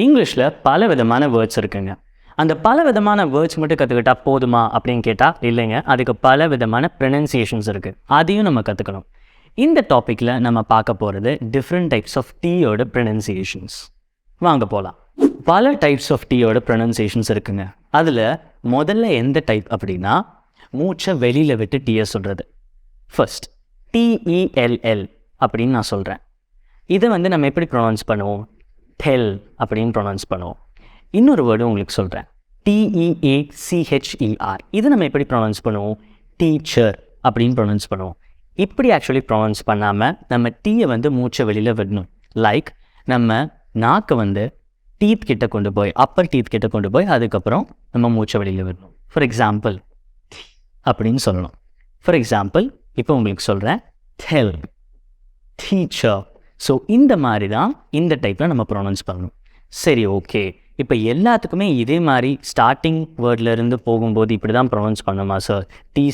இங்கிலீஷில் பல விதமான வேர்ட்ஸ் இருக்குங்க. அந்த பல விதமான வேர்ட்ஸ் மட்டும் கற்றுக்கிட்டா போதுமா அப்படின்னு கேட்டால் இல்லைங்க. அதுக்கு பல விதமான ப்ரொனன்சியேஷன்ஸ் இருக்குது. அதையும் நம்ம கற்றுக்கணும். இந்த டாப்பிக்கில் நம்ம பார்க்க போகிறது டிஃப்ரெண்ட் டைப்ஸ் ஆஃப் டீயோட ப்ரொனன்சியேஷன்ஸ். வாங்க போகலாம். பல டைப்ஸ் ஆஃப் டீயோட ப்ரொனன்சியேஷன்ஸ் இருக்குங்க. அதில் முதல்ல எந்த டைப் அப்படின்னா மூச்சை வெளியில் விட்டு டீயை சொல்கிறது. ஃபர்ஸ்ட் TELL அப்படின்னு நான் சொல்கிறேன். இதை நம்ம எப்படி ப்ரொனவுன்ஸ் பண்ணுவோம்? டெல் அப்படின்னு ப்ரொனவுன்ஸ் பண்ணுவோம். இன்னொரு வேர்டு உங்களுக்கு சொல்கிறேன், TEACHER. இதை நம்ம எப்படி ப்ரொனவுன்ஸ் பண்ணுவோம்? டீச்சர் அப்படின்னு ப்ரொனவுன்ஸ் பண்ணுவோம். இப்படி ஆக்சுவலி ப்ரொனவுன்ஸ் பண்ணாமல் நம்ம டீயை மூச்சை வெளியில் விடணும். லைக் நம்ம நாக்கை டீத் கிட்ட கொண்டு போய் அப்பர் டீத் கிட்ட கொண்டு போய் அதுக்கப்புறம் நம்ம மூச்சை வெளியில் விடணும். ஃபார் எக்ஸாம்பிள் அப்படின்னு சொல்லணும். ஃபார் எக்ஸாம்பிள் இப்போ உங்களுக்கு சொல்கிறேன், டெல், டீச்சர். ஸோ இந்த மாதிரி தான் இந்த டைப்பில் நம்ம ப்ரொனவுன்ஸ் பண்ணணும். சரி, ஓகே. இப்போ எல்லாத்துக்குமே இதே மாதிரி ஸ்டார்டிங் வேர்ட்லேருந்து போகும்போது இப்படி தான் ப்ரொனவுன்ஸ் பண்ணணுமா சார்?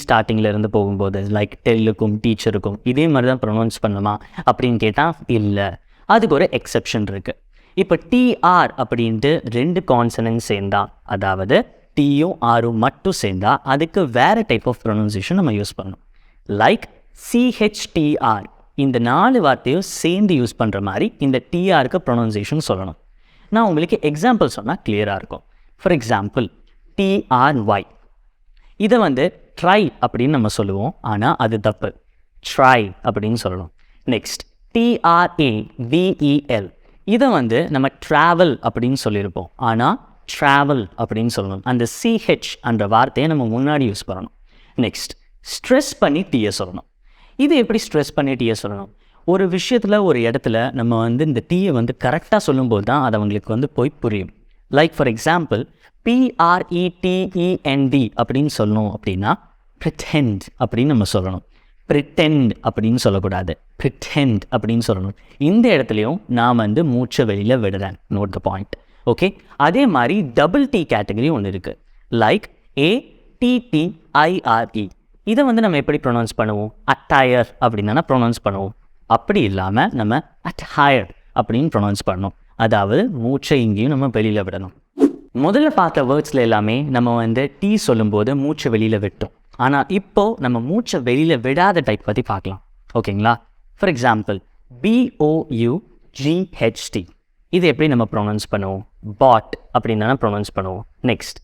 ஸ்டார்டிங்லேருந்து போகும்போது லைக் டெல்லுக்கும் டீச்சருக்கும் இதே மாதிரி தான் ப்ரொனவுன்ஸ் பண்ணணுமா அப்படின்னு கேட்டால் இல்லை. அதுக்கு ஒரு எக்ஸெப்ஷன் இருக்குது. இப்போ TR அப்படின்ட்டு 2 கான்சனன்ட் சேர்ந்தா, அதாவது Tயும் Rயும் மட்டும் சேர்ந்தா அதுக்கு வேறு டைப் ஆஃப் ப்ரொனவுன்சியேஷன் நம்ம யூஸ் பண்ணணும். லைக் CHTR, இந்த 4 வார்த்தையும் சேர்ந்து யூஸ் பண்ணுற மாதிரி இந்த TRக்கு ப்ரொனவுன்சியேஷன் சொல்லணும். நான் உங்களுக்கு எக்ஸாம்பிள் சொன்னால் கிளியராக இருக்கும். ஃபார் எக்ஸாம்பிள் TRY, இதை ட்ரை அப்படின்னு நம்ம சொல்லுவோம், ஆனால் அது தப்பு. ட்ரை அப்படின்னு சொல்லணும். நெக்ஸ்ட் TRAVEL, இதை நம்ம ட்ராவல் அப்படின்னு சொல்லியிருப்போம், ஆனால் ட்ராவல் அப்படின்னு சொல்லணும். அந்த CH என்ற வார்த்தையை நம்ம முன்னாடி யூஸ் பண்ணணும். நெக்ஸ்ட் ஸ்ட்ரெஸ் பண்ணி டீயை சொல்லணும். இது எப்படி ஸ்ட்ரெஸ் பண்ணி டீயை சொல்லணும்? ஒரு விஷயத்தில் ஒரு இடத்துல நம்ம இந்த டீயை கரெக்டாக சொல்லும்போது தான் அது அவங்களுக்கு போய் புரியும். லைக் ஃபார் எக்ஸாம்பிள் PRETEND அப்படின்னு சொல்லணும் அப்படின்னா pretend அப்படின்னு நம்ம சொல்லணும். pretend அப்படின்னு சொல்லக்கூடாது, pretend அப்படின்னு சொல்லணும். இந்த இடத்துலையும் நான் மூச்சை வெளியில் விடுறேன். Note the point. ஓகே. அதே மாதிரி டபுள் T கேட்டகரி ஒன்று இருக்குது. லைக் ATTIRE, இதை நம்ம எப்படி ப்ரொனவுன்ஸ் பண்ணுவோம்? அட்டையர் அப்படின்னு தானே ப்ரொனவுன்ஸ் பண்ணுவோம். அப்படி இல்லாமல் நம்ம அட்ஹையர் அப்படின்னு ப்ரொனவுன்ஸ் பண்ணணும். அதாவது மூச்சை இங்கேயும் நம்ம வெளியில் விடணும். முதல்ல பார்த்த வேர்ட்ஸில் எல்லாமே நம்ம டீ சொல்லும்போது மூச்சை வெளியில் விட்டோம். ஆனால் இப்போது நம்ம மூச்சை வெளியில் விடாத டைப் பற்றி பார்க்கலாம். ஓகேங்களா? ஃபார் எக்ஸாம்பிள் BOUGHT, இது எப்படி நம்ம ப்ரொனவுன்ஸ் பண்ணுவோம்? பாட் அப்படின்னு தானே ப்ரொனவுன்ஸ் பண்ணுவோம். நெக்ஸ்ட்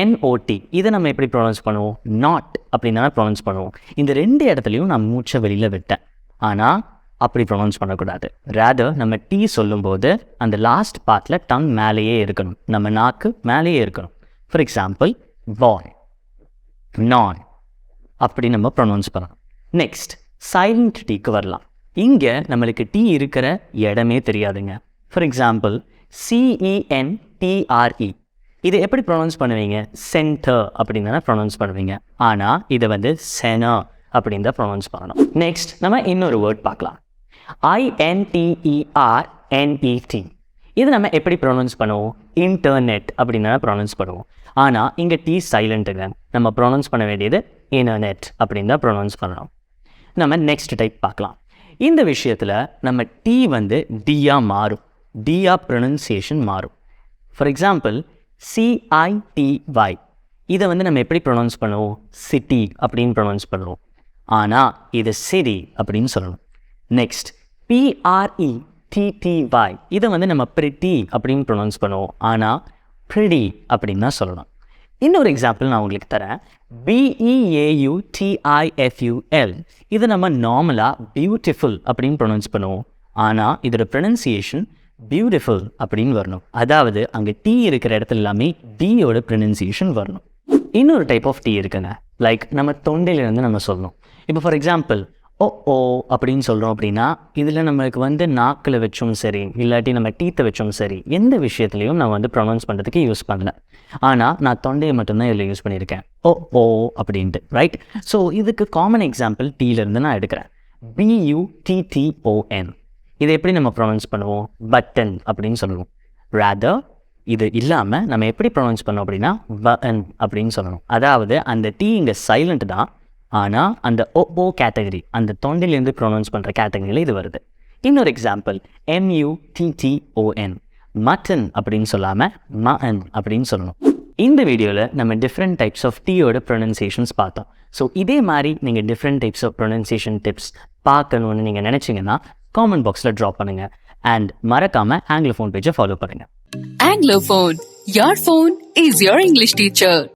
NOT, இதை நம்ம எப்படி ப்ரொனவுன்ஸ் பண்ணுவோம்? நாட் அப்படின்னு தானே ப்ரொனவுன்ஸ் பண்ணுவோம். இந்த 2 இடத்துலையும் நான் மூச்சை வெளியில் விட்டேன், ஆனால் அப்படி ப்ரொனவுன்ஸ் பண்ணக்கூடாது. ரேதர் நம்ம டீ சொல்லும்போது அந்த லாஸ்ட் பார்ட்டில் டங் மேலேயே இருக்கணும், நம்ம நாக்கு மேலேயே இருக்கணும். ஃபார் எக்ஸாம்பிள் பாய், நான் அப்படி நம்ம ப்ரொனவுன்ஸ் பண்ணணும். நெக்ஸ்ட் சைலண்ட் டீக்கு வரலாம். இங்கே நம்மளுக்கு டீ இருக்கிற இடமே தெரியாதுங்க. ஃபார் எக்ஸாம்பிள் CENTRE, இதை எப்படி ப்ரொனவுன்ஸ் பண்ணுவீங்க? சென்டர் அப்படின்னு தானே ப்ரொனவுன்ஸ் பண்ணுவீங்க, ஆனால் இதை செனர் அப்படின்னு தான் ப்ரொனவுன்ஸ் பண்ணணும். நெக்ஸ்ட் நம்ம இன்னொரு வேர்ட் பார்க்கலாம். INTERNET, இது நம்ம எப்படி ப்ரொனவுன்ஸ் பண்ணுவோம்? இன்டர்நெட் அப்படின்னு தானே ப்ரொனவுன்ஸ் பண்ணுவோம், ஆனால் இங்கே T சைலண்ட்டுங்க. நம்ம ப்ரொனவுன்ஸ் பண்ண வேண்டியது இன்டர்நெட் அப்படின்னு தான் ப்ரொனவுன்ஸ் பண்ணணும். நம்ம நெக்ஸ்ட் டைப் பார்க்கலாம். இந்த விஷயத்தில் நம்ம T டியாக மாறும், டியாக ப்ரொனன்சியேஷன் மாறும். ஃபார் எக்ஸாம்பிள் CITY, இதை நம்ம எப்படி ப்ரொனவுன்ஸ் பண்ணுவோம்? சிட்டி அப்படின்னு ப்ரொனவுன்ஸ் பண்ணுவோம், ஆனால் இது சிட்டி அப்படின்னு சொல்லணும். நெக்ஸ்ட் PRETTY, இதை நம்ம pretty அப்படின்னு ப்ரொனவுன்ஸ் பண்ணுவோம், ஆனால் pretty அப்படின்னு தான் சொல்லணும். இன்னொரு எக்ஸாம்பிள் நான் உங்களுக்கு தரேன். BEAUTIFUL, இதை நம்ம நார்மலாக பியூட்டிஃபுல் அப்படின்னு ப்ரொனவுன்ஸ் பண்ணுவோம், ஆனால் இதோட ப்ரொனன்சியேஷன் பியூட்டிஃபுல் அப்படின்னு வரணும். அதாவது அங்கே டீ இருக்கிற இடத்துல எல்லாமே டீயோட ப்ரொனன்சியேஷன் வரணும். இன்னொரு டைப் ஆஃப் டீ இருக்குங்க. லைக் நம்ம தொண்டையிலேருந்து நம்ம சொல்லணும். இப்போ ஃபார் எக்ஸாம்பிள் ஓ அப்படின்னு சொல்கிறோம் அப்படின்னா இதில் நம்மளுக்கு நாக்கில் வச்சும் சரி, இல்லாட்டி நம்ம டீத்தை வச்சும் சரி, எந்த விஷயத்துலையும் நான் ப்ரொனவுன்ஸ் பண்ணுறதுக்கு யூஸ் பண்ணல. ஆனால் நான் தொண்டையை மட்டும்தான் இதில் யூஸ் பண்ணியிருக்கேன், ஓ அப்படின்ட்டு. ரைட்? ஸோ இதுக்கு காமன் எக்ஸாம்பிள் டீலேருந்து நான் எடுக்கிறேன். BUTTON, இதை எப்படி நம்ம ப்ரொனவுன்ஸ் பண்ணுவோம்? பட்டன் அப்படின்னு சொல்லுவோம். ரேதர் இது இல்லாமல் நம்ம எப்படி ப்ரொனவுன்ஸ் பண்ணோம் அப்படின்னா பன் அப்படின்னு சொல்லணும். அதாவது அந்த டீ இங்கே சைலண்ட் தான், ஆனால் அந்த ஓ கேட்டகரி, அந்த தொண்டையிலேருந்து ப்ரொனவுன்ஸ் பண்ணுற கேட்டகரியில் இது வருது. இன்னொரு எக்ஸாம்பிள் MUTTON, மட்டன் அப்படின்னு சொல்லாமல் மன் அப்படின்னு சொல்லணும். இந்த வீடியோவில் நம்ம டிஃப்ரெண்ட் டைப்ஸ் ஆஃப் டீயோட ப்ரொனன்சியேஷன்ஸ் பார்த்தோம். ஸோ இதே மாதிரி நீங்கள் different types of pronunciation tips பார்க்கணுன்னு நீங்கள் நினச்சிங்கன்னா காமெண்ட் பாக்ஸில் ட்ராப் பண்ணுங்கள். அண்ட் மறக்காமல் ஆங்கிலோஃபோன் பேஜை ஃபாலோ பண்ணுங்கள். Anglofone, your phone is your English teacher.